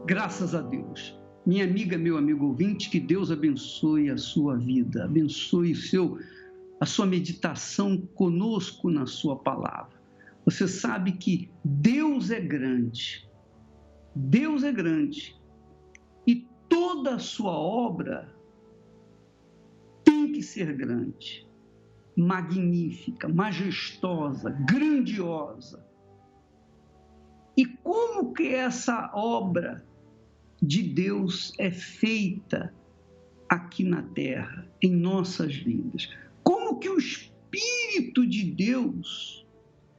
Graças a Deus. Minha amiga, meu amigo ouvinte, que Deus abençoe a sua vida, abençoe a sua meditação conosco na sua palavra. Você sabe que Deus é grande e toda a sua obra tem que ser grande, magnífica, majestosa, grandiosa. E como que essa obra de Deus é feita aqui na terra, em nossas vidas? Como que o Espírito de Deus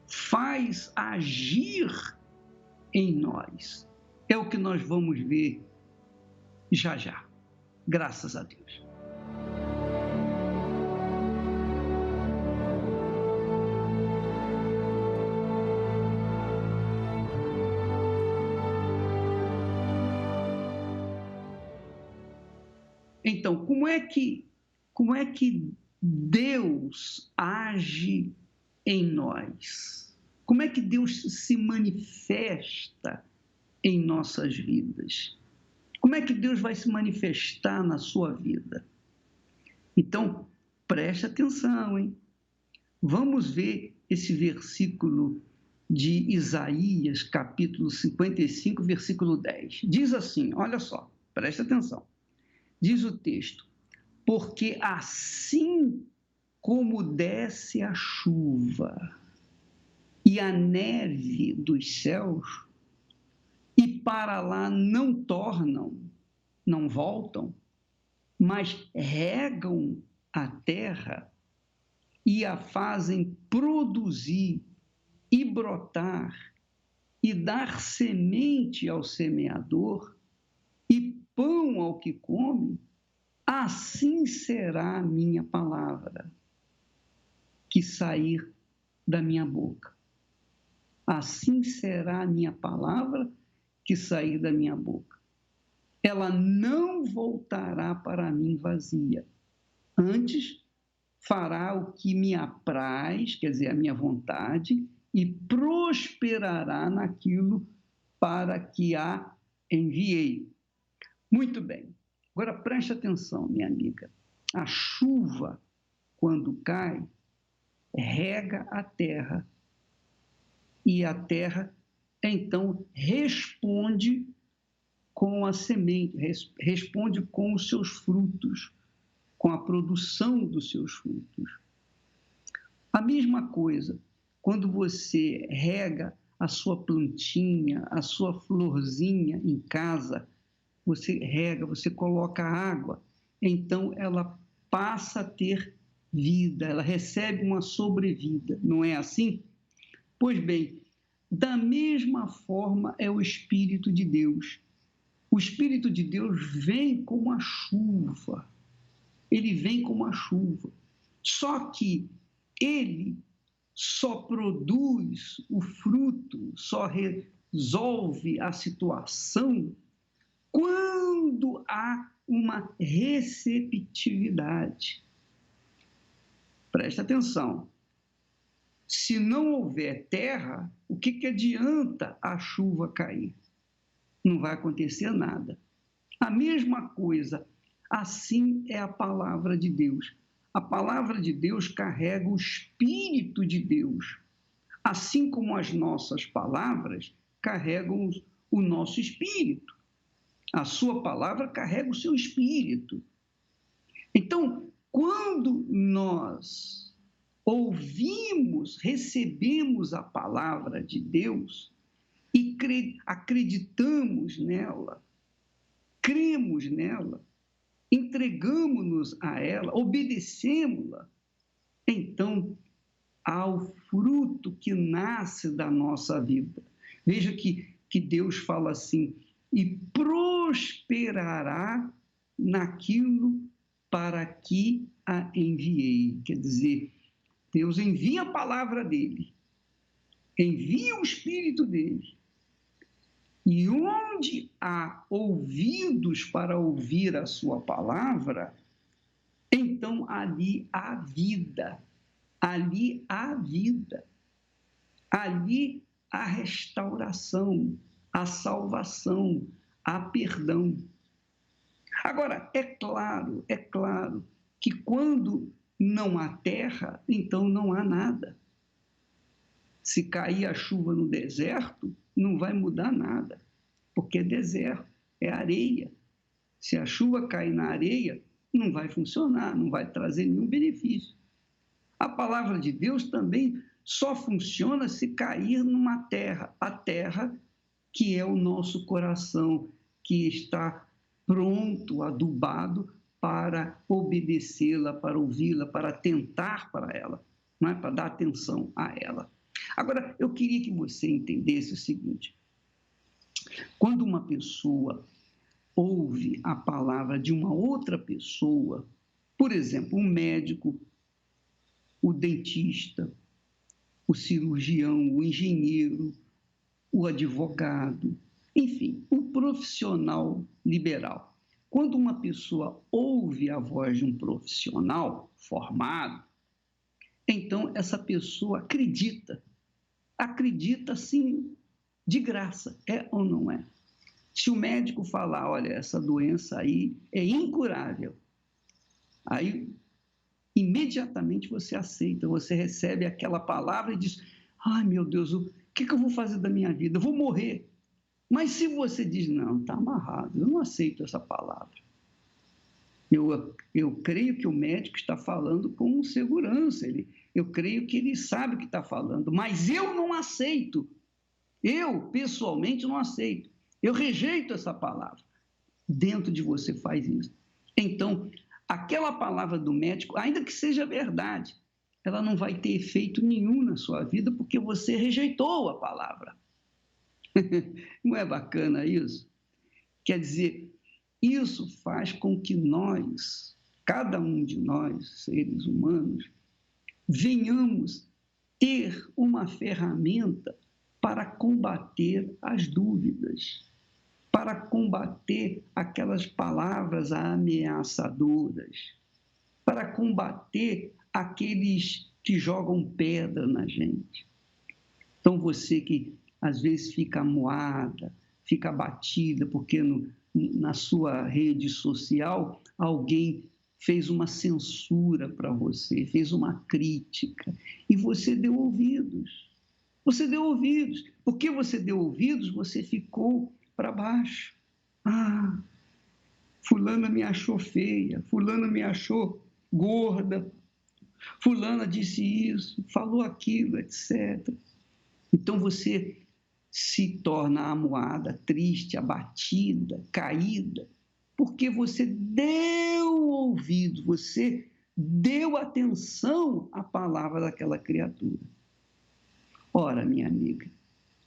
faz agir em nós? É o que nós vamos ver já já. Graças a Deus. Então, como é que Deus age em nós? Como é que Deus se manifesta em nossas vidas? Como é que Deus vai se manifestar na sua vida? Então, preste atenção, hein? Vamos ver esse versículo de Isaías, capítulo 55, versículo 10. Diz assim, olha só, preste atenção. Diz o texto: porque assim como desce a chuva e a neve dos céus, e para lá não tornam, não voltam, mas regam a terra e a fazem produzir e brotar e dar semente ao semeador e pão ao que come, assim será a minha palavra que sair da minha boca. Assim será a minha palavra que sair da minha boca. Ela não voltará para mim vazia. Antes, fará o que me apraz, quer dizer, a minha vontade, e prosperará naquilo para que a enviei. Muito bem. Agora preste atenção, minha amiga. A chuva, quando cai, rega a terra e a terra, então, responde com a semente, responde com os seus frutos, com a produção dos seus frutos. A mesma coisa, quando você rega a sua plantinha, a sua florzinha em casa, você rega, você coloca água, então ela passa a ter vida, ela recebe uma sobrevida, não é assim? Pois bem, da mesma forma é o Espírito de Deus. O Espírito de Deus vem como a chuva, ele vem como a chuva, só que ele só produz o fruto, só resolve a situação quando há uma receptividade. Presta atenção. Se não houver terra, o que adianta a chuva cair? Não vai acontecer nada. A mesma coisa, assim é a palavra de Deus. A palavra de Deus carrega o Espírito de Deus, assim como as nossas palavras carregam o nosso espírito. A sua palavra carrega o seu espírito. Então, quando nós ouvimos, recebemos a palavra de Deus e acreditamos nela, cremos nela, entregamos-nos a ela, obedecemos-la, então há o fruto que nasce da nossa vida. Veja que Deus fala assim: e prosperará naquilo para que a enviei. Quer dizer, Deus envia a palavra dele, envia o Espírito dele. E onde há ouvidos para ouvir a sua palavra, então ali há vida, ali há vida, ali há restauração, a salvação, há perdão. Agora, é claro que quando não há terra, então não há nada. Se cair a chuva no deserto, não vai mudar nada, porque é deserto, é areia. Se a chuva cair na areia, não vai funcionar, não vai trazer nenhum benefício. A palavra de Deus também só funciona se cair numa terra, a terra que é o nosso coração, que está pronto, adubado para obedecê-la, para ouvi-la, para atentar para ela, não é? Para dar atenção a ela. Agora, eu queria que você entendesse o seguinte: quando uma pessoa ouve a palavra de uma outra pessoa, por exemplo, um médico, o dentista, o cirurgião, o engenheiro, o advogado, enfim, o profissional liberal. Quando uma pessoa ouve a voz de um profissional formado, então essa pessoa acredita assim, de graça, é ou não é? Se o médico falar, olha, essa doença aí é incurável, aí imediatamente você aceita, você recebe aquela palavra e diz, ai meu Deus, o que eu vou fazer da minha vida? Eu vou morrer. Mas se você diz, não, está amarrado, eu não aceito essa palavra. Eu creio que o médico está falando com segurança, eu creio que ele sabe o que está falando, mas eu não aceito. Eu, pessoalmente, não aceito. Eu rejeito essa palavra. Dentro de você faz isso. Então, aquela palavra do médico, ainda que seja verdade, ela não vai ter efeito nenhum na sua vida porque você rejeitou a palavra. Não é bacana isso? Quer dizer, isso faz com que nós, cada um de nós, seres humanos, venhamos ter uma ferramenta para combater as dúvidas, para combater aquelas palavras ameaçadoras, para combater aqueles que jogam pedra na gente. Então, você que às vezes fica amuada, fica abatida, porque na sua rede social alguém fez uma censura para você, fez uma crítica, e você deu ouvidos. Você deu ouvidos. Porque você deu ouvidos, você ficou para baixo. Ah, fulana me achou feia, fulana me achou gorda, fulana disse isso, falou aquilo, etc. Então você se torna amuada, triste, abatida, caída, porque você deu ouvido, você deu atenção à palavra daquela criatura. Ora, minha amiga,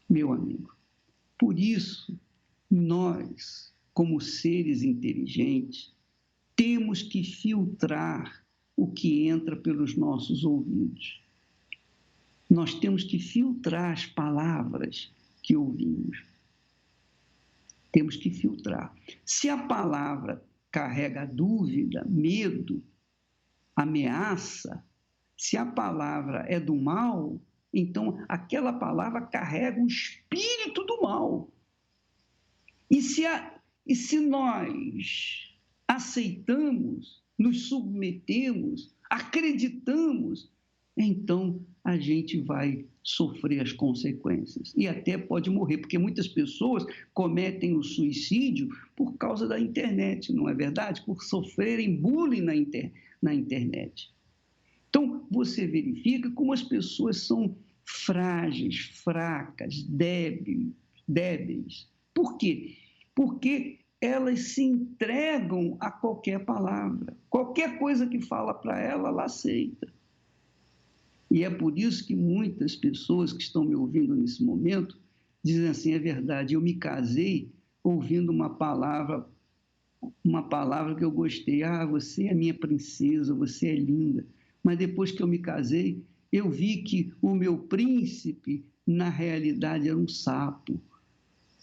meu amigo, por isso nós, como seres inteligentes, temos que filtrar o que entra pelos nossos ouvidos. Nós temos que filtrar as palavras que ouvimos. Temos que filtrar. Se a palavra carrega dúvida, medo, ameaça, se a palavra é do mal, então aquela palavra carrega o espírito do mal. E se nós aceitamos, nos submetemos, acreditamos, então a gente vai sofrer as consequências e até pode morrer, porque muitas pessoas cometem o suicídio por causa da internet, não é verdade? Por sofrerem bullying na internet. Então, você verifica como as pessoas são frágeis, fracas, débeis. Por quê? Porque elas se entregam a qualquer palavra. Qualquer coisa que fala para ela, ela aceita. E é por isso que muitas pessoas que estão me ouvindo nesse momento dizem assim, é verdade, eu me casei ouvindo uma palavra que eu gostei. Ah, você é minha princesa, você é linda. Mas depois que eu me casei, eu vi que o meu príncipe, na realidade, era um sapo.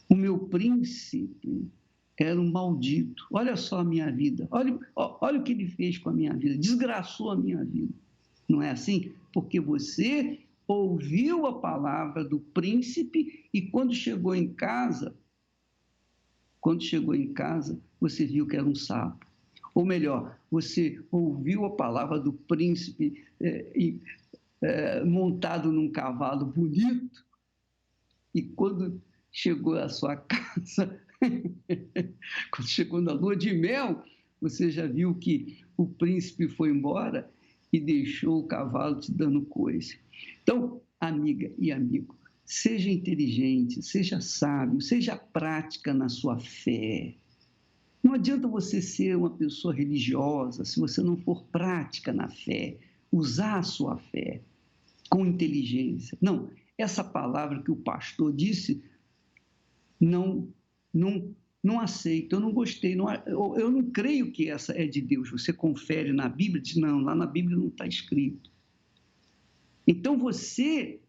O meu príncipe era um maldito. Olha só a minha vida. Olha o que ele fez com a minha vida. Desgraçou a minha vida. Não é assim? Porque você ouviu a palavra do príncipe e quando chegou em casa, Quando chegou em casa, você viu que era um sapo. Ou melhor, você ouviu a palavra do príncipe montado num cavalo bonito, e quando chegou à sua casa, quando chegou na lua de mel, você já viu que o príncipe foi embora e deixou o cavalo te dando coisa. Então, amiga e amigo, seja inteligente, seja sábio, seja prática na sua fé. Não adianta você ser uma pessoa religiosa se você não for prática na fé, usar a sua fé com inteligência. Não, essa palavra que o pastor disse, não aceito, eu não gostei, eu não creio que essa é de Deus. Você confere na Bíblia e diz, não, lá na Bíblia não está escrito. Então você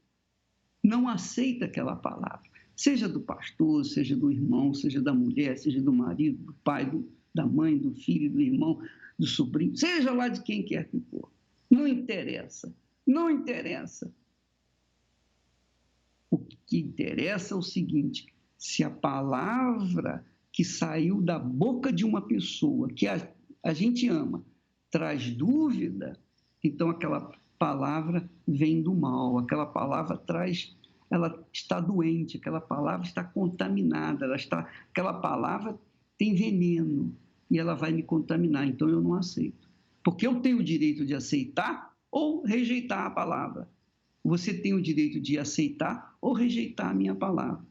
não aceita aquela palavra, seja do pastor, seja do irmão, seja da mulher, seja do marido, do pai, da mãe, do filho, do irmão, do sobrinho, seja lá de quem quer que for. Não interessa, não interessa. O que interessa é o seguinte: se a palavra que saiu da boca de uma pessoa que a gente ama traz dúvida, então aquela palavra vem do mal, aquela palavra ela está doente, aquela palavra está contaminada, aquela palavra tem veneno e ela vai me contaminar, então eu não aceito. Porque eu tenho o direito de aceitar ou rejeitar a palavra. Você tem o direito de aceitar ou rejeitar a minha palavra.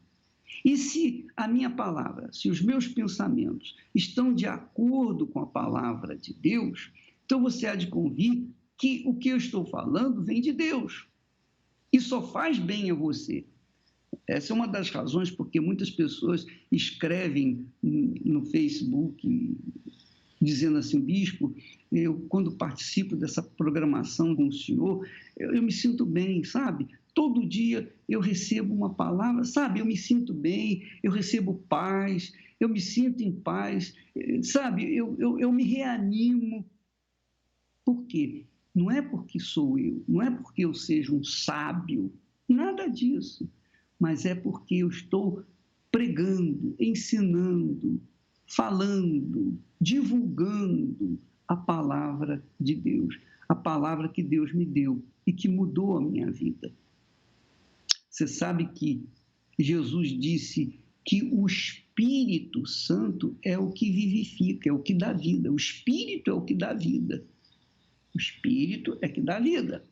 E se a minha palavra, se os meus pensamentos estão de acordo com a palavra de Deus, então você há de convir que o que eu estou falando vem de Deus e só faz bem a você. Essa é uma das razões porque muitas pessoas escrevem no Facebook dizendo assim, bispo, eu quando participo dessa programação com o senhor, eu me sinto bem, sabe? Todo dia eu recebo uma palavra, sabe? Eu me sinto bem, eu recebo paz, eu me sinto em paz, sabe? Eu me reanimo. Por quê? Não é porque sou eu, não é porque eu seja um sábio, nada disso, mas é porque eu estou pregando, ensinando, falando, divulgando a palavra de Deus, a palavra que Deus me deu e que mudou a minha vida. Você sabe que Jesus disse que o Espírito Santo é o que vivifica, é o que dá vida. O Espírito é o que dá vida. O Espírito é que dá vida.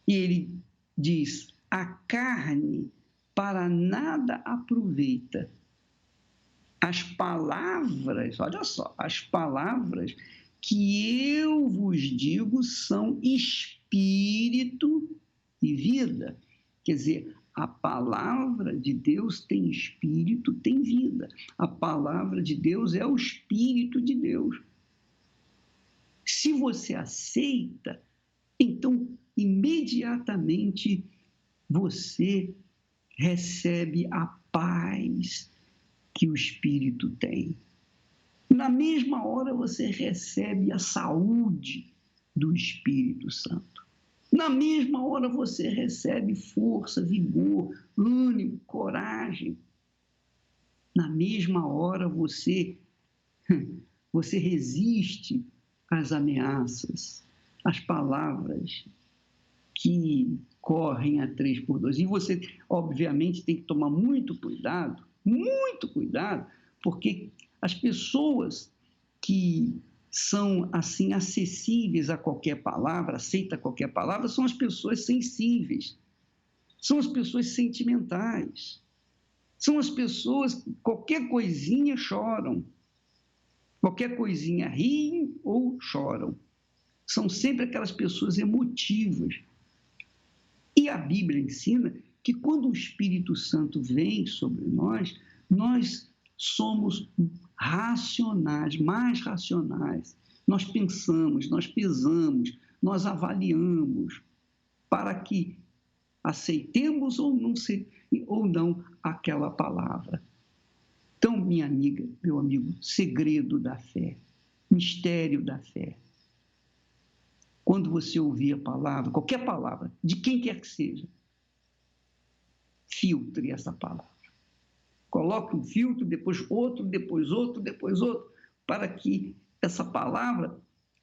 E ele diz, a carne para nada aproveita. As palavras, olha só, as palavras que eu vos digo são espírito e vida. Quer dizer, a palavra de Deus tem espírito, tem vida. A palavra de Deus é o Espírito de Deus. Se você aceita, então imediatamente você recebe a paz que o Espírito tem. Na mesma hora você recebe a saúde do Espírito Santo. Na mesma hora você recebe força, vigor, ânimo, coragem. Na mesma hora você resiste às ameaças, às palavras que correm a 3x2. E você, obviamente, tem que tomar muito cuidado, porque as pessoas que são assim acessíveis a qualquer palavra, aceita qualquer palavra, são as pessoas sensíveis, são as pessoas sentimentais, são as pessoas que qualquer coisinha choram, qualquer coisinha riem ou choram. São sempre aquelas pessoas emotivas. E a Bíblia ensina que quando o Espírito Santo vem sobre nós somos racionais, mais racionais. Nós pensamos, nós pesamos, nós avaliamos para que aceitemos ou não aquela palavra. Então, minha amiga, meu amigo, segredo da fé, mistério da fé. Quando você ouvir a palavra, qualquer palavra, de quem quer que seja, filtre essa palavra. coloque um filtro, depois outro, depois outro, depois outro, para que essa palavra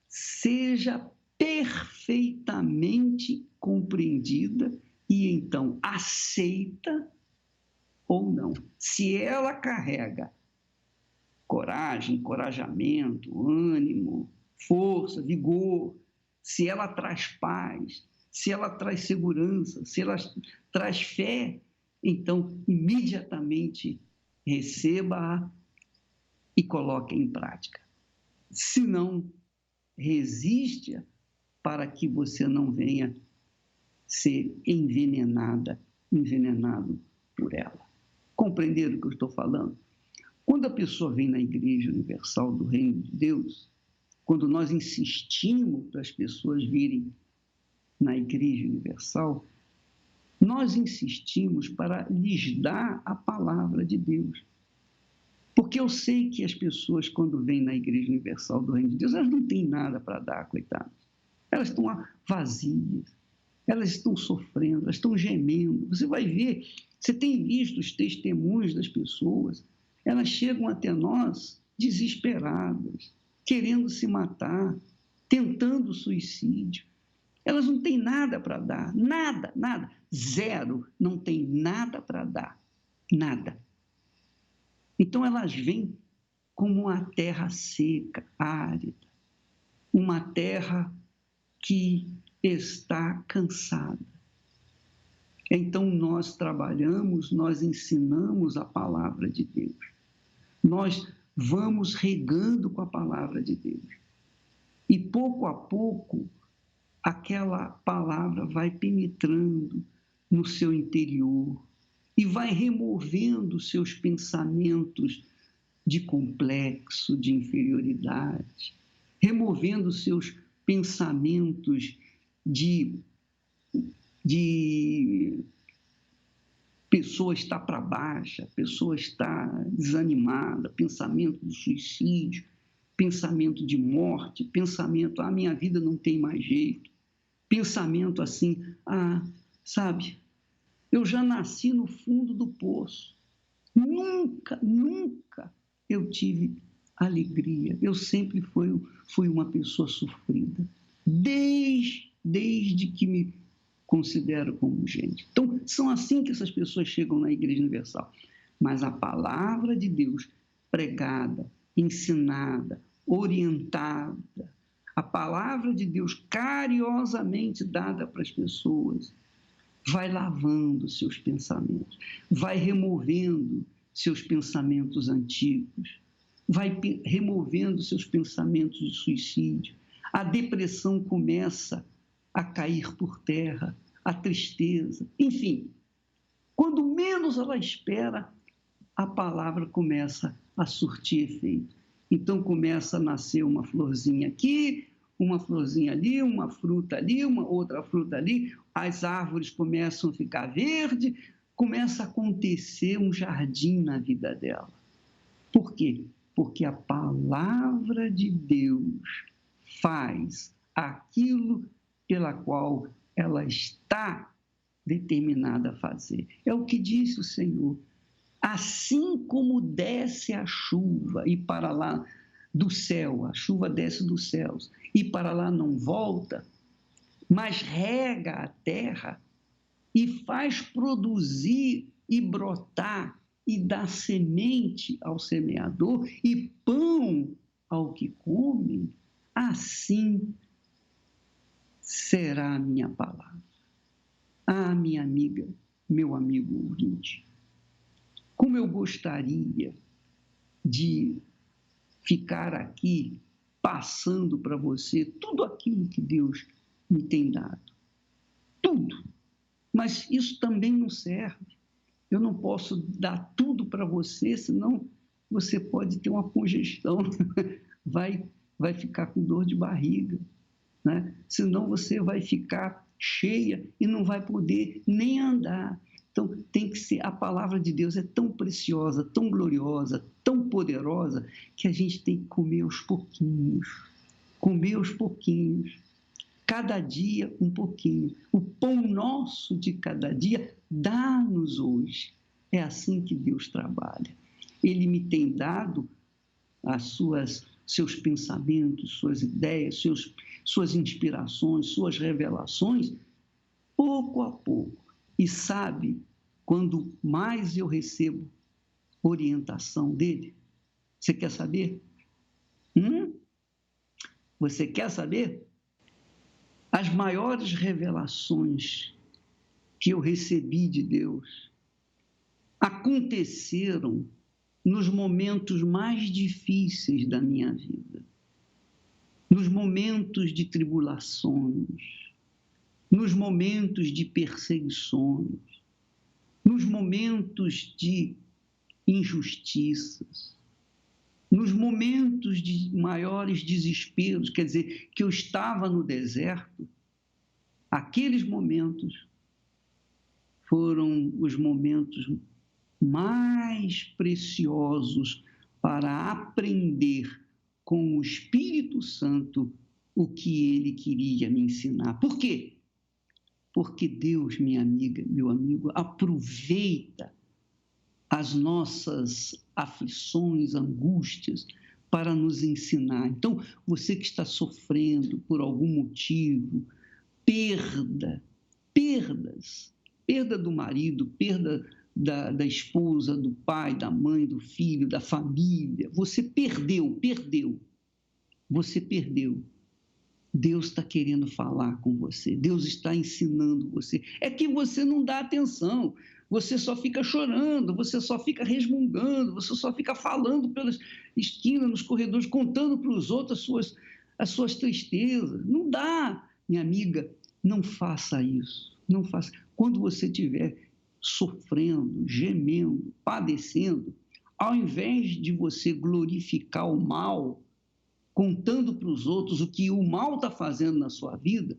seja perfeitamente compreendida e então aceita ou não. Se ela carrega coragem, encorajamento, ânimo, força, vigor, se ela traz paz, se ela traz segurança, se ela traz fé, então imediatamente receba-a e coloque em prática. Se não, resiste-a para que você não venha ser envenenado por ela. Compreenderam o que eu estou falando? Quando a pessoa vem na Igreja Universal do Reino de Deus, quando nós insistimos para as pessoas virem na Igreja Universal, nós insistimos para lhes dar a palavra de Deus. Porque eu sei que as pessoas, quando vêm na Igreja Universal do Reino de Deus, elas não têm nada para dar, coitadas. Elas estão vazias, elas estão sofrendo, elas estão gemendo. Você vai ver, você tem visto os testemunhos das pessoas, elas chegam até nós desesperadas, querendo se matar, tentando suicídio. Elas não têm nada para dar, nada, nada, zero, não tem nada para dar, nada. Então elas vêm como uma terra seca, árida, uma terra que está cansada. Então nós trabalhamos, nós ensinamos a palavra de Deus. Nós vamos regando com a palavra de Deus. E pouco a pouco, aquela palavra vai penetrando no seu interior e vai removendo seus pensamentos de complexo, de inferioridade, removendo seus pensamentos de pessoa está para baixo, a pessoa está desanimada, pensamento de suicídio, pensamento de morte, pensamento, minha vida não tem mais jeito, pensamento assim, sabe, eu já nasci no fundo do poço, nunca eu tive alegria, eu sempre fui uma pessoa sofrida, desde que me considero como gente. Então, são assim que essas pessoas chegam na Igreja Universal. Mas a palavra de Deus pregada, ensinada, orientada, a palavra de Deus carinhosamente dada para as pessoas, vai lavando seus pensamentos, vai removendo seus pensamentos antigos, vai removendo seus pensamentos de suicídio. A depressão começa a cair por terra, a tristeza, enfim. Quando menos ela espera, a palavra começa a surtir efeito. Então começa a nascer uma florzinha aqui, uma florzinha ali, uma fruta ali, uma outra fruta ali, as árvores começam a ficar verdes, começa a acontecer um jardim na vida dela. Por quê? Porque a palavra de Deus faz aquilo pela qual ela está determinada a fazer. É o que disse o Senhor. Assim como desce a chuva e para lá do céu, a chuva desce dos céus e para lá não volta, mas rega a terra e faz produzir e brotar e dar semente ao semeador e pão ao que come, assim será a minha palavra. Minha amiga, meu amigo ouvinte, como eu gostaria de ficar aqui passando para você tudo aquilo que Deus me tem dado. Tudo. Mas isso também não serve. Eu não posso dar tudo para você, senão você pode ter uma congestão, vai ficar com dor de barriga, né? Senão você vai ficar cheia e não vai poder nem andar. Então, tem que ser, a palavra de Deus é tão preciosa, tão gloriosa, tão poderosa, que a gente tem que comer aos pouquinhos. Comer aos pouquinhos. Cada dia um pouquinho. O pão nosso de cada dia, dá-nos hoje. É assim que Deus trabalha. Ele me tem dado seus pensamentos, suas ideias, suas inspirações, suas revelações, pouco a pouco. E sabe, quando mais eu recebo orientação dele, você quer saber? Você quer saber? As maiores revelações que eu recebi de Deus aconteceram nos momentos mais difíceis da minha vida, nos momentos de tribulações, nos momentos de perseguições, nos momentos de injustiças, nos momentos de maiores desesperos, quer dizer, que eu estava no deserto, aqueles momentos foram os momentos mais preciosos para aprender com o Espírito Santo o que ele queria me ensinar. Por quê? Porque Deus, minha amiga, meu amigo, aproveita as nossas aflições, angústias, para nos ensinar. Então, você que está sofrendo por algum motivo, perda do marido, perda da esposa, do pai, da mãe, do filho, da família. Você perdeu. Você perdeu. Deus está querendo falar com você. Deus está ensinando você. É que você não dá atenção. Você só fica chorando, você só fica resmungando, você só fica falando pelas esquinas, nos corredores, contando para os outros as suas tristezas. Não dá, minha amiga, não faça isso. Não faça. Quando você estiver sofrendo, gemendo, padecendo, ao invés de você glorificar o mal, contando para os outros o que o mal está fazendo na sua vida,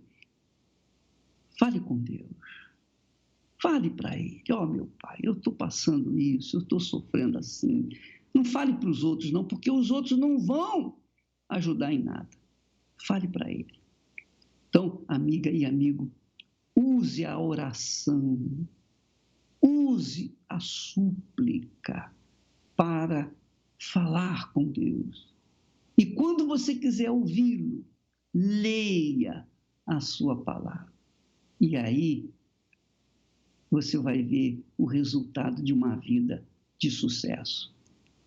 fale com Deus. Fale para ele, meu pai, eu estou passando isso, eu estou sofrendo assim. Não fale para os outros não, porque os outros não vão ajudar em nada. Fale para ele. Então, amiga e amigo, use a oração, use a súplica para falar com Deus. E quando você quiser ouvi-lo, leia a sua palavra. E aí, você vai ver o resultado de uma vida de sucesso.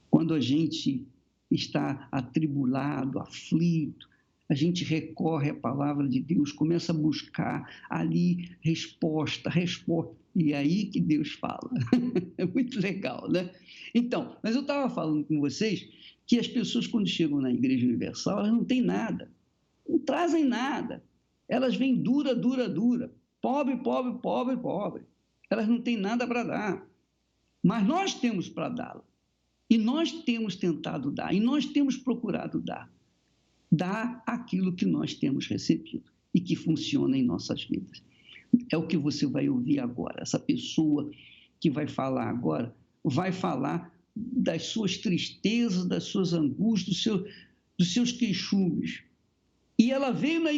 Quando a gente está atribulado, aflito, a gente recorre à palavra de Deus, começa a buscar ali resposta. E aí que Deus fala. É muito legal, né? Então, mas eu estava falando com vocês que as pessoas, quando chegam na Igreja Universal, elas não têm nada, não trazem nada. Elas vêm dura. Pobre. Elas não têm nada para dar. Mas nós temos para dá-la. E nós temos tentado dar, e nós temos procurado dar. Dar aquilo que nós temos recebido e que funciona em nossas vidas. É o que você vai ouvir agora. Essa pessoa que vai falar agora vai falar das suas tristezas, das suas angústias, dos seus queixumes. E ela veio na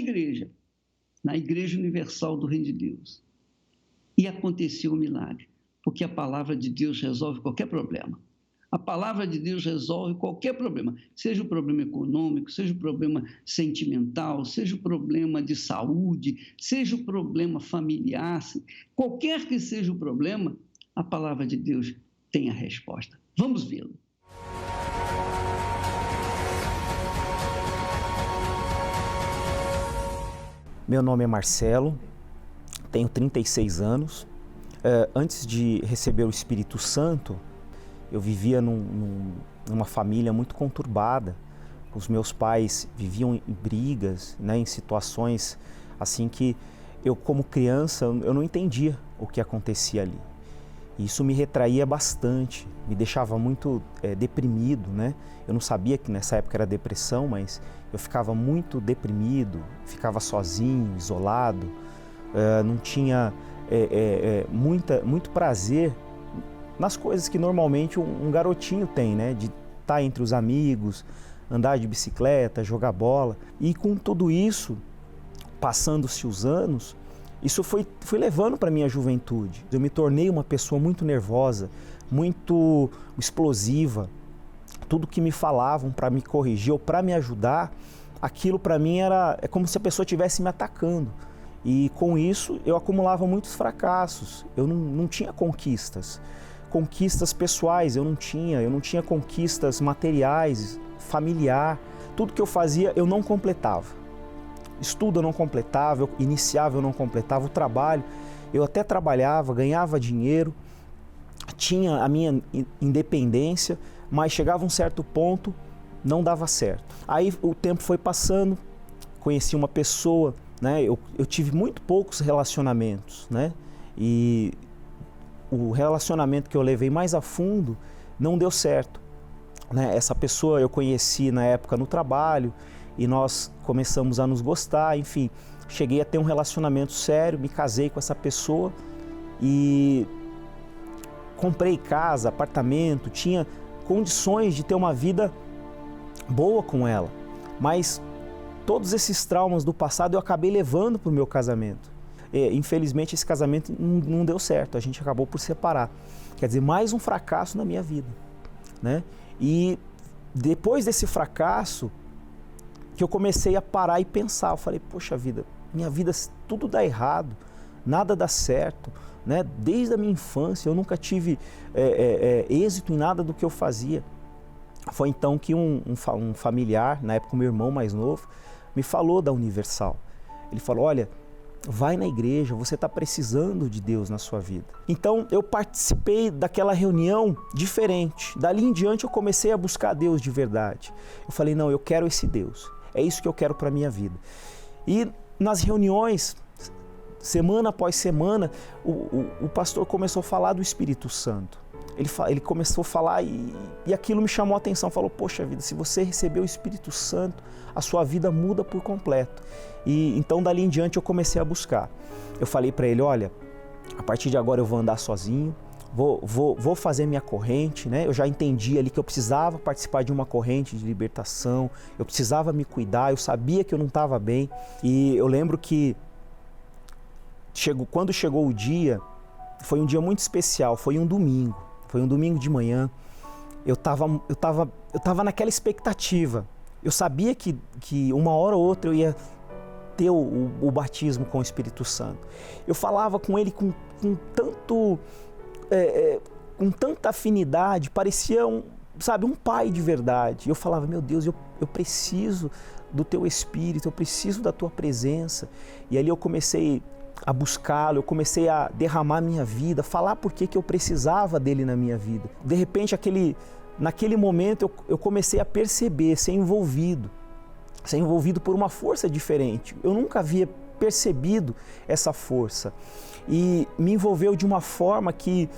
Igreja Universal do Reino de Deus. E aconteceu um milagre, porque a palavra de Deus resolve qualquer problema. A palavra de Deus resolve qualquer problema, seja o problema econômico, seja o problema sentimental, seja o problema de saúde, seja o problema familiar, qualquer que seja o problema, a palavra de Deus tem a resposta. Vamos vê-lo. Meu nome é Marcelo, tenho 36 anos. Antes de receber o Espírito Santo, eu vivia numa família muito conturbada. Os meus pais viviam em brigas, né, em situações assim que eu, como criança, eu não entendia o que acontecia ali. Isso me retraía bastante, me deixava muito deprimido, né? Eu não sabia que nessa época era depressão, mas eu ficava muito deprimido, ficava sozinho, isolado, não tinha muito prazer nas coisas que normalmente um garotinho tem, né? De estar entre os amigos, andar de bicicleta, jogar bola. E com tudo isso, passando-se os anos, isso foi levando para a minha juventude. Eu me tornei uma pessoa muito nervosa, muito explosiva. Tudo que me falavam para me corrigir ou para me ajudar, aquilo para mim é como se a pessoa estivesse me atacando. E com isso eu acumulava muitos fracassos, eu não tinha conquistas pessoais, eu não tinha conquistas materiais, familiar. Tudo que eu fazia eu não completava. Estudo eu não completava, eu iniciava eu não completava, o trabalho, eu até trabalhava, ganhava dinheiro, tinha a minha independência, mas chegava um certo ponto, não dava certo. Aí o tempo foi passando, conheci uma pessoa, né? Eu tive muito poucos relacionamentos, né? E o relacionamento que eu levei mais a fundo não deu certo, né? Essa pessoa eu conheci na época no trabalho e nós começamos a nos gostar, enfim, cheguei a ter um relacionamento sério, me casei com essa pessoa e comprei casa, apartamento, tinha condições de ter uma vida boa com ela, mas todos esses traumas do passado eu acabei levando para o meu casamento. Infelizmente esse casamento não deu certo, a gente acabou por separar. Quer dizer, mais um fracasso na minha vida, né? E depois desse fracasso que eu comecei a parar e pensar, eu falei, poxa vida, minha vida tudo dá errado, nada dá certo, né? Desde a minha infância eu nunca tive êxito em nada do que eu fazia. Foi então que um familiar, na época o meu irmão mais novo, me falou da Universal. Ele falou, olha, vai na igreja, você está precisando de Deus na sua vida. Então eu participei daquela reunião diferente. Dali em diante eu comecei a buscar Deus de verdade. Eu falei, não, eu quero esse Deus. É isso que eu quero para a minha vida. E nas reuniões, semana após semana, o pastor começou a falar do Espírito Santo. Ele começou a falar e aquilo me chamou a atenção. Falou, poxa vida, se você recebeu o Espírito Santo, a sua vida muda por completo. E então dali em diante eu comecei a buscar. Eu falei para ele, olha, a partir de agora eu vou andar sozinho, vou fazer minha corrente, né? Eu já entendi ali que eu precisava participar de uma corrente de libertação, eu precisava me cuidar, eu sabia que eu não estava bem. E eu lembro que quando chegou o dia, foi um dia muito especial, foi um domingo de manhã. Eu tava naquela expectativa. Eu sabia que uma hora ou outra eu ia ter o batismo com o Espírito Santo. Eu falava com ele com tanta afinidade, parecia um pai de verdade. Eu falava, meu Deus, eu preciso do teu Espírito, eu preciso da tua presença. E ali eu comecei a buscá-lo, eu comecei a derramar minha vida, falar por que eu precisava dele na minha vida. De repente, naquele momento, eu comecei a perceber, ser envolvido por uma força diferente. Eu nunca havia percebido essa força e me envolveu de uma forma que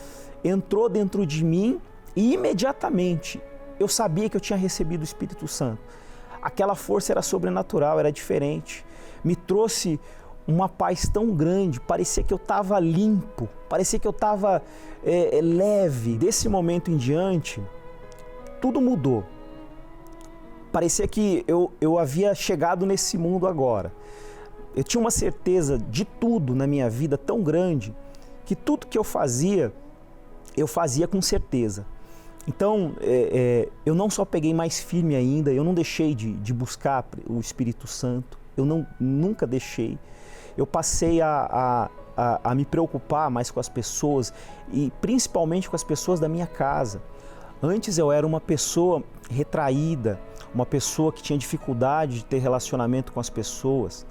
entrou dentro de mim e imediatamente eu sabia que eu tinha recebido o Espírito Santo. Aquela força era sobrenatural, era diferente, me trouxe uma paz tão grande, parecia que eu estava limpo, parecia que eu estava leve. Desse momento em diante, tudo mudou. Parecia que eu havia chegado nesse mundo agora. Eu tinha uma certeza de tudo na minha vida tão grande, que tudo que eu fazia com certeza. Então, eu não só peguei mais firme ainda, eu não deixei de buscar o Espírito Santo, nunca deixei. Eu passei a me preocupar mais com as pessoas e principalmente com as pessoas da minha casa. Antes eu era uma pessoa retraída, uma pessoa que tinha dificuldade de ter relacionamento com as pessoas.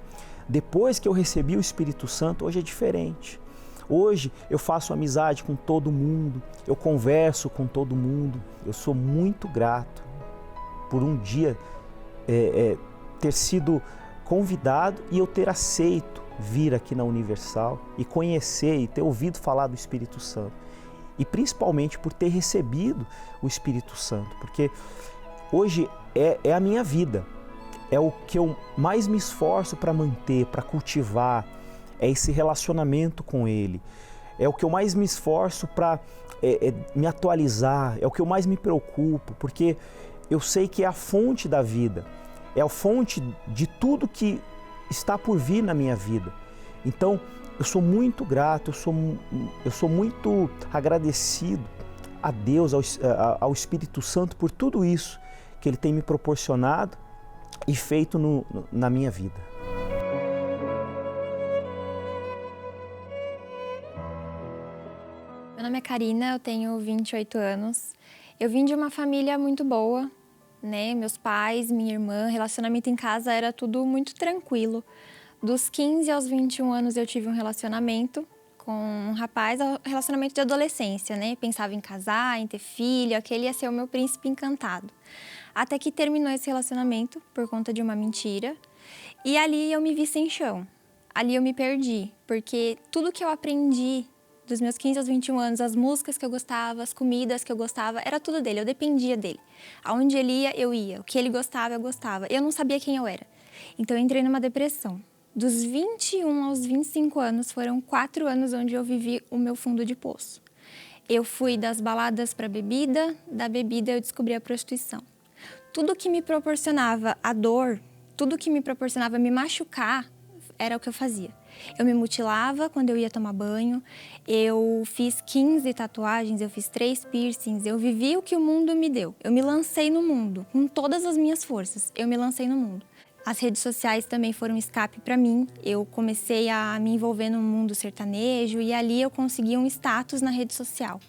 Depois que eu recebi o Espírito Santo, hoje é diferente. Hoje eu faço amizade com todo mundo, eu converso com todo mundo. Eu sou muito grato por um dia ter sido convidado e eu ter aceito vir aqui na Universal e conhecer e ter ouvido falar do Espírito Santo. E principalmente por ter recebido o Espírito Santo, porque hoje é a minha vida, é o que eu mais me esforço para manter, para cultivar, é esse relacionamento com Ele, é o que eu mais me esforço para me atualizar, é o que eu mais me preocupo, porque eu sei que é a fonte da vida, é a fonte de tudo que está por vir na minha vida. Então, eu sou muito grato, eu sou muito agradecido a Deus, ao Espírito Santo por tudo isso que Ele tem me proporcionado e feito na minha vida. Meu nome é Karina, eu tenho 28 anos. Eu vim de uma família muito boa, né? Meus pais, minha irmã, relacionamento em casa era tudo muito tranquilo. Dos 15 aos 21 anos eu tive um relacionamento com um rapaz, relacionamento de adolescência, né? Pensava em casar, em ter filho, aquele ia ser o meu príncipe encantado. Até que terminou esse relacionamento por conta de uma mentira. E ali eu me vi sem chão. Ali eu me perdi, porque tudo que eu aprendi dos meus 15 aos 21 anos, as músicas que eu gostava, as comidas que eu gostava, era tudo dele, eu dependia dele. Aonde ele ia, eu ia. O que ele gostava, eu gostava. Eu não sabia quem eu era. Então eu entrei numa depressão. Dos 21 aos 25 anos, foram 4 anos onde eu vivi o meu fundo de poço. Eu fui das baladas para a bebida, da bebida eu descobri a prostituição. Tudo que me proporcionava a dor, tudo que me proporcionava me machucar, era o que eu fazia. Eu me mutilava quando eu ia tomar banho, eu fiz 15 tatuagens, eu fiz 3 piercings, eu vivi o que o mundo me deu. Eu me lancei no mundo, com todas as minhas forças, eu me lancei no mundo. As redes sociais também foram um escape para mim. Eu comecei a me envolver no mundo sertanejo e ali eu consegui um status na rede social.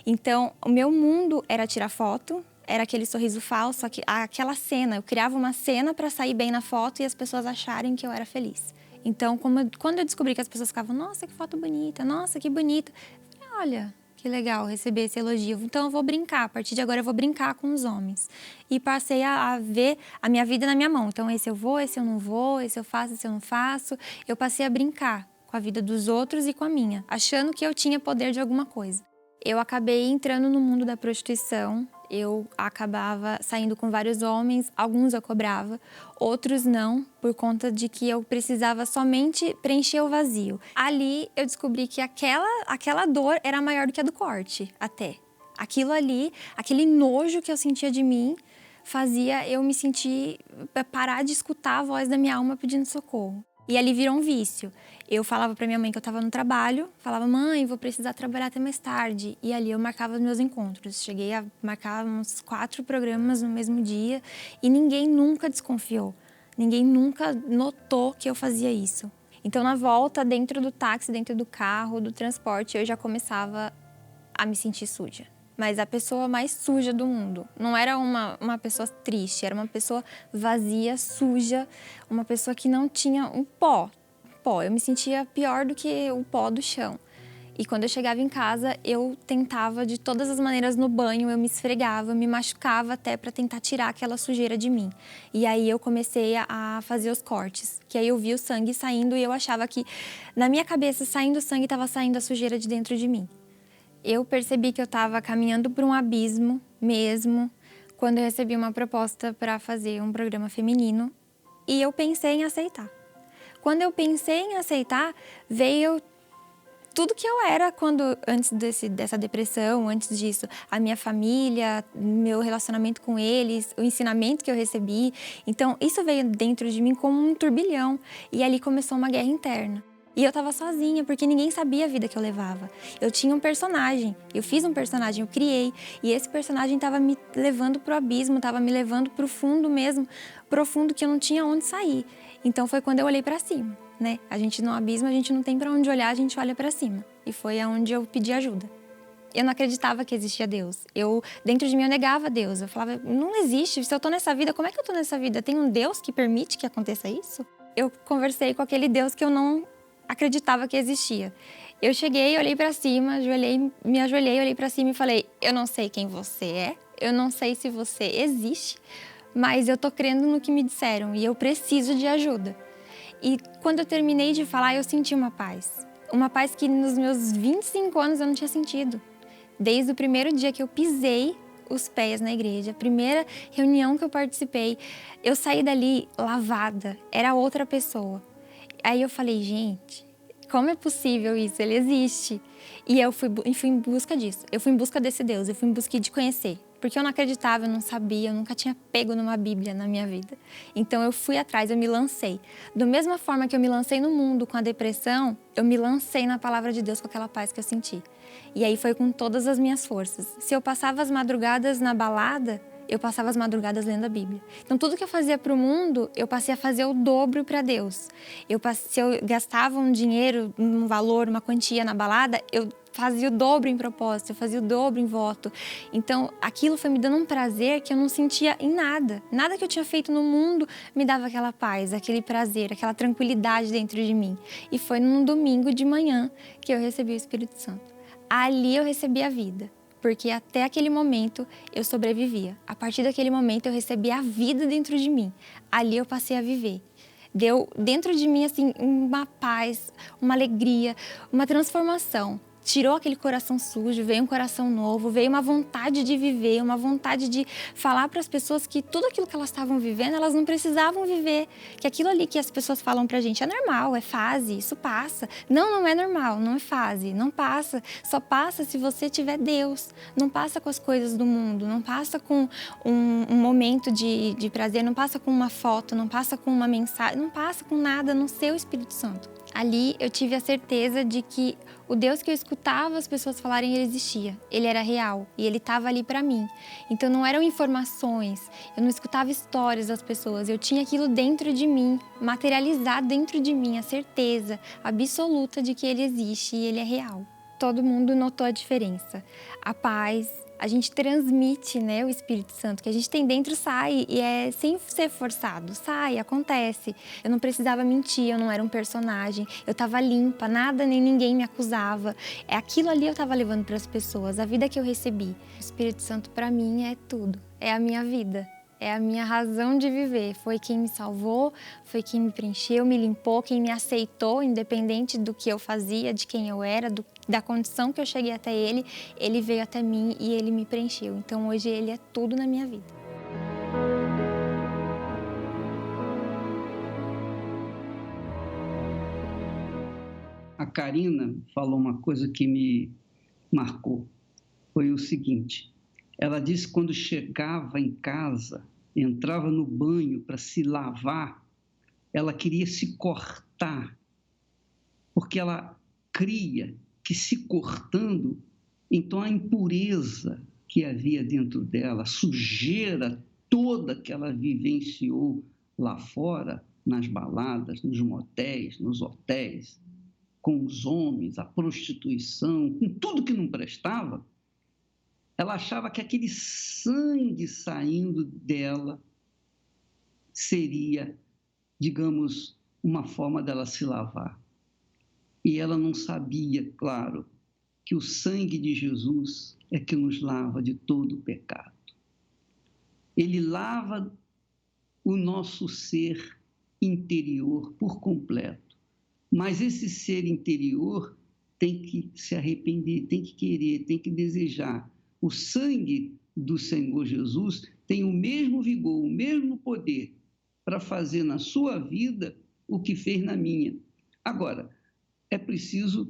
Então, o meu mundo era tirar foto, era aquele sorriso falso, aquela cena. Eu criava uma cena para sair bem na foto e as pessoas acharem que eu era feliz. Então, quando eu descobri que as pessoas ficavam, nossa, que foto bonita, nossa, que bonita. Eu falei, olha, que legal receber esse elogio. Então, eu vou brincar, a partir de agora eu vou brincar com os homens. E passei a ver a minha vida na minha mão. Então, esse eu vou, esse eu não vou, esse eu faço, esse eu não faço. Eu passei a brincar com a vida dos outros e com a minha, achando que eu tinha poder de alguma coisa. Eu acabei entrando no mundo da prostituição, eu acabava saindo com vários homens, alguns eu cobrava, outros não, por conta de que eu precisava somente preencher o vazio. Ali eu descobri que aquela dor era maior do que a do corte, até. Aquilo ali, aquele nojo que eu sentia de mim, fazia eu me sentir, parar de escutar a voz da minha alma pedindo socorro. E ali virou um vício. Eu falava pra minha mãe que eu estava no trabalho, falava, mãe, vou precisar trabalhar até mais tarde. E ali eu marcava os meus encontros. Cheguei a marcar uns 4 programas no mesmo dia e ninguém nunca desconfiou. Ninguém nunca notou que eu fazia isso. Então, na volta, dentro do táxi, dentro do carro, do transporte, eu já começava a me sentir suja. Mas a pessoa mais suja do mundo. Não era uma pessoa triste, era uma pessoa vazia, suja, uma pessoa que não tinha um pó. Eu me sentia pior do que o pó do chão. E quando eu chegava em casa, eu tentava de todas as maneiras no banho, eu me esfregava, me machucava até para tentar tirar aquela sujeira de mim. E aí eu comecei a fazer os cortes, que aí eu vi o sangue saindo e eu achava que na minha cabeça, saindo o sangue, estava saindo a sujeira de dentro de mim. Eu percebi que eu estava caminhando por um abismo mesmo, quando eu recebi uma proposta para fazer um programa feminino e eu pensei em aceitar. Quando eu pensei em aceitar, veio tudo que eu era antes dessa depressão, antes disso. A minha família, meu relacionamento com eles, o ensinamento que eu recebi. Então, isso veio dentro de mim como um turbilhão. E ali começou uma guerra interna. E eu tava sozinha, porque ninguém sabia a vida que eu levava. Eu tinha um personagem, eu fiz um personagem, eu criei. E esse personagem tava me levando pro abismo, tava me levando pro fundo mesmo, profundo que eu não tinha onde sair. Então foi quando eu olhei pra cima, né? A gente no abismo, a gente não tem pra onde olhar, a gente olha pra cima. E foi aonde eu pedi ajuda. Eu não acreditava que existia Deus. Dentro de mim, eu negava Deus. Eu falava, não existe. Se eu tô nessa vida, como é que eu tô nessa vida? Tem um Deus que permite que aconteça isso? Eu conversei com aquele Deus que eu não acreditava que existia. Eu cheguei, olhei pra cima, me ajoelhei, olhei pra cima e falei, eu não sei quem você é, eu não sei se você existe, mas eu tô crendo no que me disseram e eu preciso de ajuda. E quando eu terminei de falar, eu senti uma paz. Uma paz que nos meus 25 anos eu não tinha sentido. Desde o primeiro dia que eu pisei os pés na igreja, a primeira reunião que eu participei, eu saí dali lavada, era outra pessoa. Aí eu falei, gente, como é possível isso? Ele existe. E eu fui em busca disso. Eu fui em busca desse Deus, eu fui em busca de conhecer. Porque eu não acreditava, eu não sabia, eu nunca tinha pego numa Bíblia na minha vida. Então eu fui atrás, eu me lancei. Da mesma forma que eu me lancei no mundo com a depressão, eu me lancei na palavra de Deus com aquela paz que eu senti. E aí foi com todas as minhas forças. Se eu passava as madrugadas na balada, eu passava as madrugadas lendo a Bíblia. Então, tudo que eu fazia para o mundo, eu passei a fazer o dobro para Deus. Se eu gastava um dinheiro, um valor, uma quantia na balada, eu fazia o dobro em propósito, eu fazia o dobro em voto. Então, aquilo foi me dando um prazer que eu não sentia em nada. Nada que eu tinha feito no mundo me dava aquela paz, aquele prazer, aquela tranquilidade dentro de mim. E foi num domingo de manhã que eu recebi o Espírito Santo. Ali eu recebi a vida. Porque até aquele momento eu sobrevivia. A partir daquele momento eu recebi a vida dentro de mim. Ali eu passei a viver. Deu dentro de mim assim uma paz, uma alegria, uma transformação. Tirou aquele coração sujo, veio um coração novo, veio uma vontade de viver, uma vontade de falar para as pessoas que tudo aquilo que elas estavam vivendo, elas não precisavam viver. Que aquilo ali que as pessoas falam pra gente é normal, é fase, isso passa. Não, não é normal, não é fase, não passa. Só passa se você tiver Deus. Não passa com as coisas do mundo, não passa com um momento de prazer, não passa com uma foto, não passa com uma mensagem, não passa com nada, no seu Espírito Santo. Ali eu tive a certeza de que o Deus que eu escutava as pessoas falarem, ele existia. Ele era real e ele estava ali para mim. Então não eram informações, eu não escutava histórias das pessoas. Eu tinha aquilo dentro de mim, materializado dentro de mim, a certeza absoluta de que ele existe e ele é real. Todo mundo notou a diferença. A paz, a gente transmite, né, o Espírito Santo que a gente tem dentro sai e é sem ser forçado, sai, acontece. Eu não precisava mentir, eu não era um personagem, eu estava limpa, nada nem ninguém me acusava. É aquilo ali eu estava levando para as pessoas, a vida que eu recebi. O Espírito Santo para mim é tudo, é a minha vida. É a minha razão de viver. Foi quem me salvou, foi quem me preencheu, me limpou, quem me aceitou, independente do que eu fazia, de quem eu era, da condição que eu cheguei até ele. Ele veio até mim e ele me preencheu. Então hoje ele é tudo na minha vida. A Karina falou uma coisa que me marcou. Foi o seguinte: ela disse que quando chegava em casa, entrava no banho para se lavar, ela queria se cortar, porque ela cria que se cortando, então a impureza que havia dentro dela, a sujeira toda que ela vivenciou lá fora, nas baladas, nos motéis, nos hotéis, com os homens, a prostituição, com tudo que não prestava, ela achava que aquele sangue saindo dela seria, digamos, uma forma dela se lavar. E ela não sabia, claro, que o sangue de Jesus é que nos lava de todo o pecado. Ele lava o nosso ser interior por completo. Mas esse ser interior tem que se arrepender, tem que querer, tem que desejar. O sangue do Senhor Jesus tem o mesmo vigor, o mesmo poder para fazer na sua vida o que fez na minha. Agora, é preciso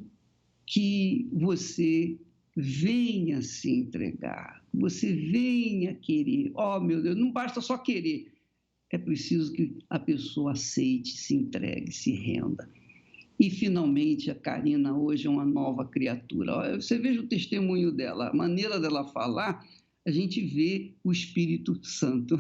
que você venha se entregar, você venha querer. Oh, meu Deus, não basta só querer. É preciso que a pessoa aceite, se entregue, se renda. E, finalmente, a Karina hoje é uma nova criatura. Você veja o testemunho dela, a maneira dela falar, a gente vê o Espírito Santo.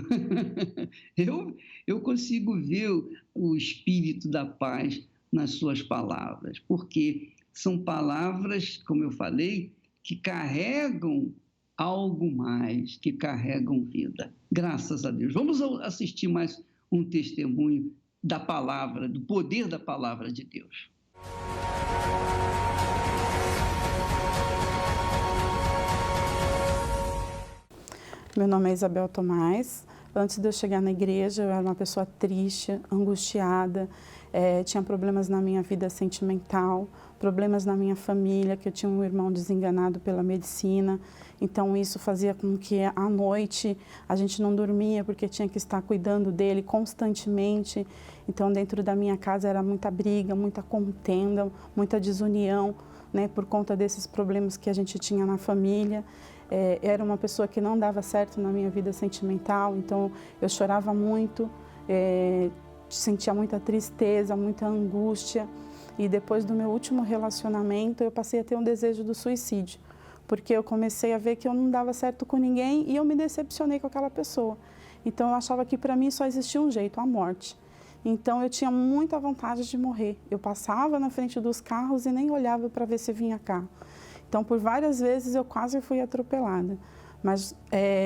Eu consigo ver o Espírito da paz nas suas palavras, porque são palavras, como eu falei, que carregam algo mais, que carregam vida. Graças a Deus. Vamos assistir mais um testemunho da palavra, do poder da palavra de Deus. Meu nome é Isabel Tomás. Antes de eu chegar na igreja, eu era uma pessoa triste, angustiada, tinha problemas na minha vida sentimental, problemas na minha família, que eu tinha um irmão desenganado pela medicina. Então, isso fazia com que à noite a gente não dormia, porque tinha que estar cuidando dele constantemente. Então, dentro da minha casa era muita briga, muita contenda, muita desunião, né, por conta desses problemas que a gente tinha na família. Era uma pessoa que não dava certo na minha vida sentimental, então eu chorava muito, sentia muita tristeza, muita angústia. E depois do meu último relacionamento, eu passei a ter um desejo do suicídio, porque eu comecei a ver que eu não dava certo com ninguém e eu me decepcionei com aquela pessoa. Então eu achava que para mim só existia um jeito, a morte. Então eu tinha muita vontade de morrer. Eu passava na frente dos carros e nem olhava para ver se vinha carro. Então por várias vezes eu quase fui atropelada. Mas,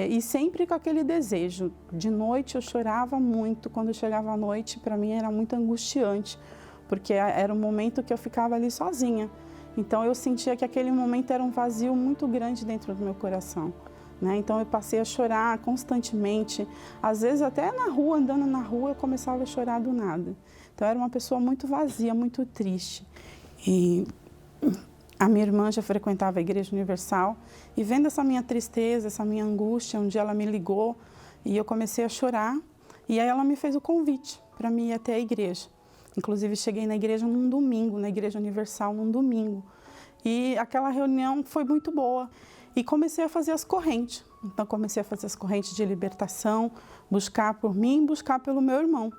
e sempre com aquele desejo. De noite eu chorava muito. Quando chegava à noite, para mim era muito angustiante, porque era um momento que eu ficava ali sozinha. Então eu sentia que aquele momento era um vazio muito grande dentro do meu coração. Né? Então eu passei a chorar constantemente, às vezes até na rua, andando na rua, eu começava a chorar do nada. Então eu era uma pessoa muito vazia, muito triste. E a minha irmã já frequentava a Igreja Universal e vendo essa minha tristeza, essa minha angústia, um dia ela me ligou e eu comecei a chorar e aí ela me fez o convite para mim ir até a igreja. Inclusive cheguei na igreja num domingo, na Igreja Universal num domingo. E aquela reunião foi muito boa. E comecei a fazer as correntes. Então, comecei a fazer as correntes de libertação, buscar por mim, buscar pelo meu irmão.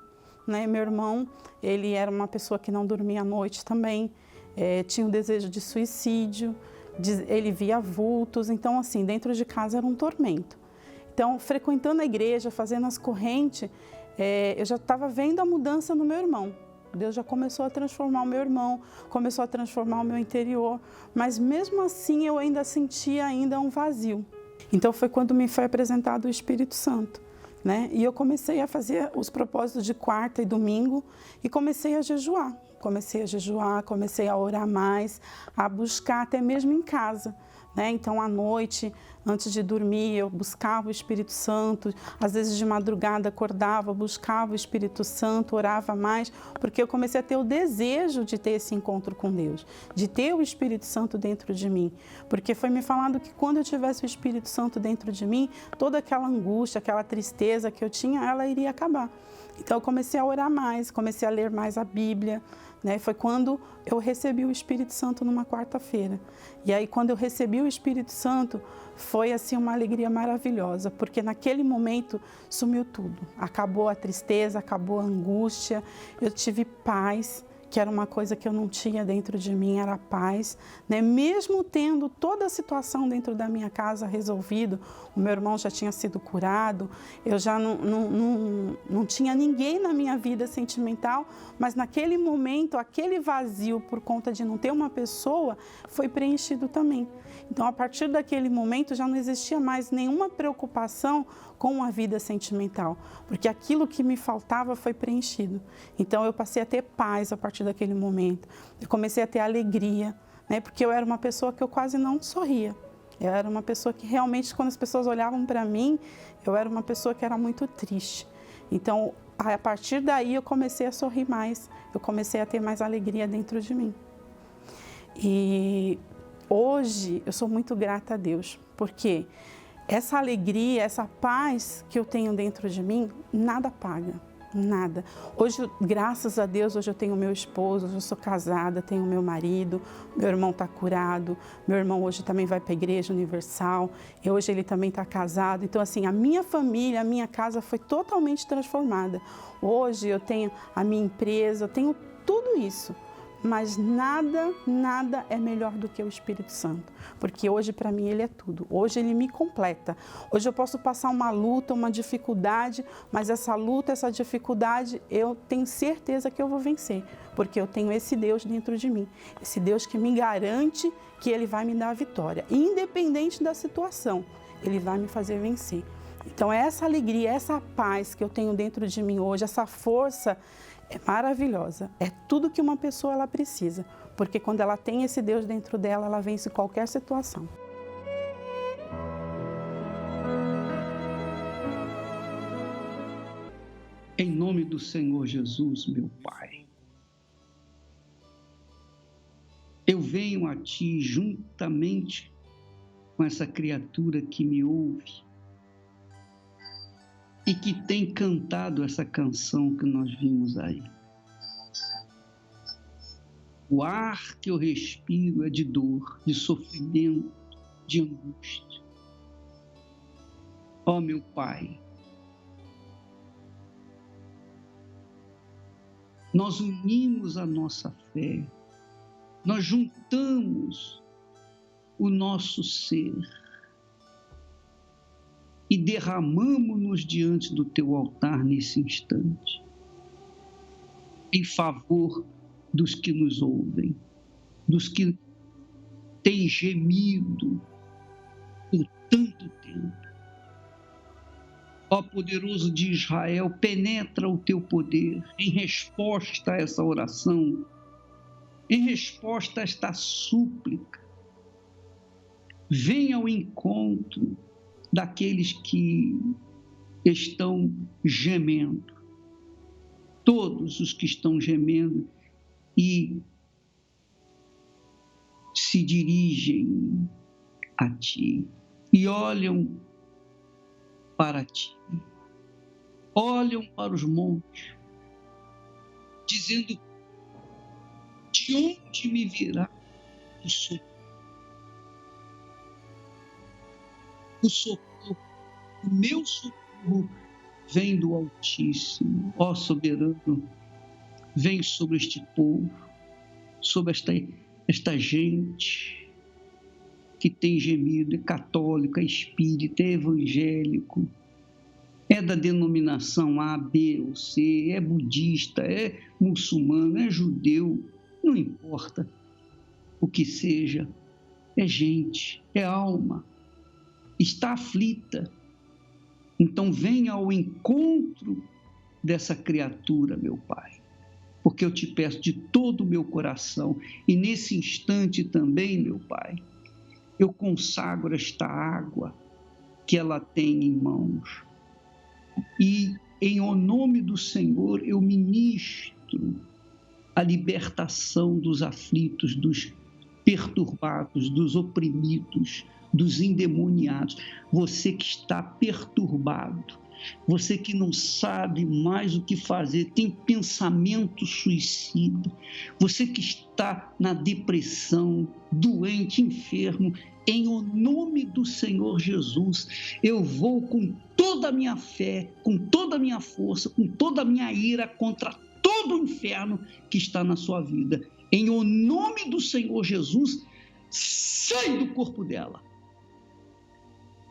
Né? Meu irmão, ele era uma pessoa que não dormia à noite também, tinha um desejo de suicídio, ele via vultos. Então, assim, dentro de casa era um tormento. Então, frequentando a igreja, fazendo as correntes, eu já estava vendo a mudança no meu irmão. Deus já começou a transformar o meu irmão, começou a transformar o meu interior, mas mesmo assim eu ainda sentia um vazio. Então foi quando me foi apresentado o Espírito Santo, né? E eu comecei a fazer os propósitos de quarta e domingo e comecei a jejuar. Comecei a orar mais, a buscar até mesmo em casa. Né? Então, à noite, antes de dormir, eu buscava o Espírito Santo. Às vezes, de madrugada, acordava, buscava o Espírito Santo, orava mais, porque eu comecei a ter o desejo de ter esse encontro com Deus, de ter o Espírito Santo dentro de mim. Porque foi me falado que quando eu tivesse o Espírito Santo dentro de mim, toda aquela angústia, aquela tristeza que eu tinha, ela iria acabar. Então, eu comecei a orar mais, comecei a ler mais a Bíblia. Né? Foi quando eu recebi o Espírito Santo numa quarta-feira. E aí, quando eu recebi o Espírito Santo, foi assim uma alegria maravilhosa, porque naquele momento sumiu tudo. Acabou a tristeza, acabou a angústia, eu tive paz, que era uma coisa que eu não tinha dentro de mim, era a paz. Né? Mesmo tendo toda a situação dentro da minha casa resolvido, o meu irmão já tinha sido curado, eu já não tinha ninguém na minha vida sentimental, mas naquele momento, aquele vazio por conta de não ter uma pessoa, foi preenchido também. Então, a partir daquele momento, já não existia mais nenhuma preocupação com a vida sentimental, porque aquilo que me faltava foi preenchido. Então, eu passei a ter paz a partir daquele momento. Eu comecei a ter alegria, né? Porque eu era uma pessoa que eu quase não sorria. Eu era uma pessoa que realmente, quando as pessoas olhavam para mim, eu era uma pessoa que era muito triste. Então, a partir daí, eu comecei a sorrir mais, eu comecei a ter mais alegria dentro de mim. E hoje, eu sou muito grata a Deus, porque essa alegria, essa paz que eu tenho dentro de mim, nada paga, nada. Hoje, graças a Deus, hoje eu tenho meu esposo, hoje eu sou casada, tenho meu marido, meu irmão está curado, meu irmão hoje também vai para a Igreja Universal, e hoje ele também está casado. Então, assim, a minha família, a minha casa foi totalmente transformada. Hoje eu tenho a minha empresa, eu tenho tudo isso. Mas nada é melhor do que o Espírito Santo, porque hoje para mim ele é tudo, hoje ele me completa. Hoje eu posso passar uma luta, uma dificuldade, mas essa luta, essa dificuldade, eu tenho certeza que eu vou vencer, porque eu tenho esse Deus dentro de mim, esse Deus que me garante que ele vai me dar a vitória, independente da situação, ele vai me fazer vencer. Então essa alegria, essa paz que eu tenho dentro de mim hoje, essa força, é maravilhosa, é tudo que uma pessoa ela precisa, porque quando ela tem esse Deus dentro dela, ela vence qualquer situação. Em nome do Senhor Jesus, meu Pai, eu venho a Ti juntamente com essa criatura que me ouve e que tem cantado essa canção que nós vimos aí. O ar que eu respiro é de dor, de sofrimento, de angústia. Ó meu Pai, nós unimos a nossa fé, nós juntamos o nosso ser e derramamos-nos diante do Teu altar nesse instante, em favor dos que nos ouvem, dos que têm gemido por tanto tempo. Ó poderoso de Israel, penetra o Teu poder em resposta a essa oração, em resposta a esta súplica. Venha ao encontro daqueles que estão gemendo, todos os que estão gemendo e se dirigem a Ti e olham para Ti, olham para os montes, dizendo: de onde me virá o socorro? O socorro, o meu socorro vem do Altíssimo. Ó soberano, vem sobre este povo, sobre esta gente que tem gemido, é católico, é espírita, é evangélico, é da denominação A, B ou C, é budista, é muçulmano, é judeu, não importa o que seja, é gente, é alma, está aflita. Então venha ao encontro dessa criatura, meu Pai, porque eu te peço de todo o meu coração, e nesse instante também, meu Pai, eu consagro esta água que ela tem em mãos, e em o nome do Senhor eu ministro a libertação dos aflitos, dos perturbados, dos oprimidos, dos endemoniados. Você que está perturbado, você que não sabe mais o que fazer, tem pensamento suicida, você que está na depressão, doente, enfermo, em o nome do Senhor Jesus, eu vou com toda a minha fé, com toda a minha força, com toda a minha ira contra todo o inferno que está na sua vida. Em o nome do Senhor Jesus, sai do corpo dela.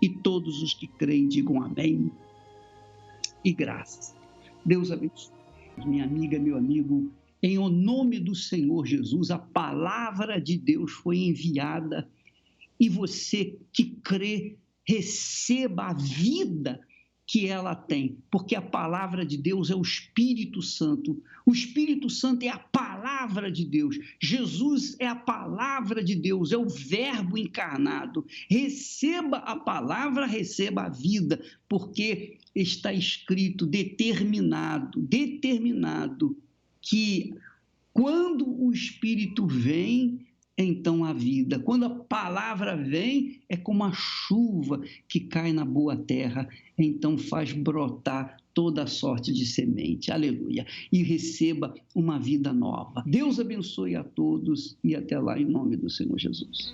E todos os que creem digam amém e graças. Deus abençoe. Minha amiga, meu amigo, em o nome do Senhor Jesus, a palavra de Deus foi enviada e você que crê, receba a vida que ela tem, porque a palavra de Deus é o Espírito Santo. O Espírito Santo é a palavra de Deus. Jesus é a palavra de Deus, é o Verbo encarnado. Receba a palavra, receba a vida, porque está escrito, determinado, que quando o Espírito vem, então a vida. Quando a palavra vem, é como a chuva que cai na boa terra, então faz brotar toda a sorte de semente. Aleluia. E receba uma vida nova. Deus abençoe a todos e até lá em nome do Senhor Jesus.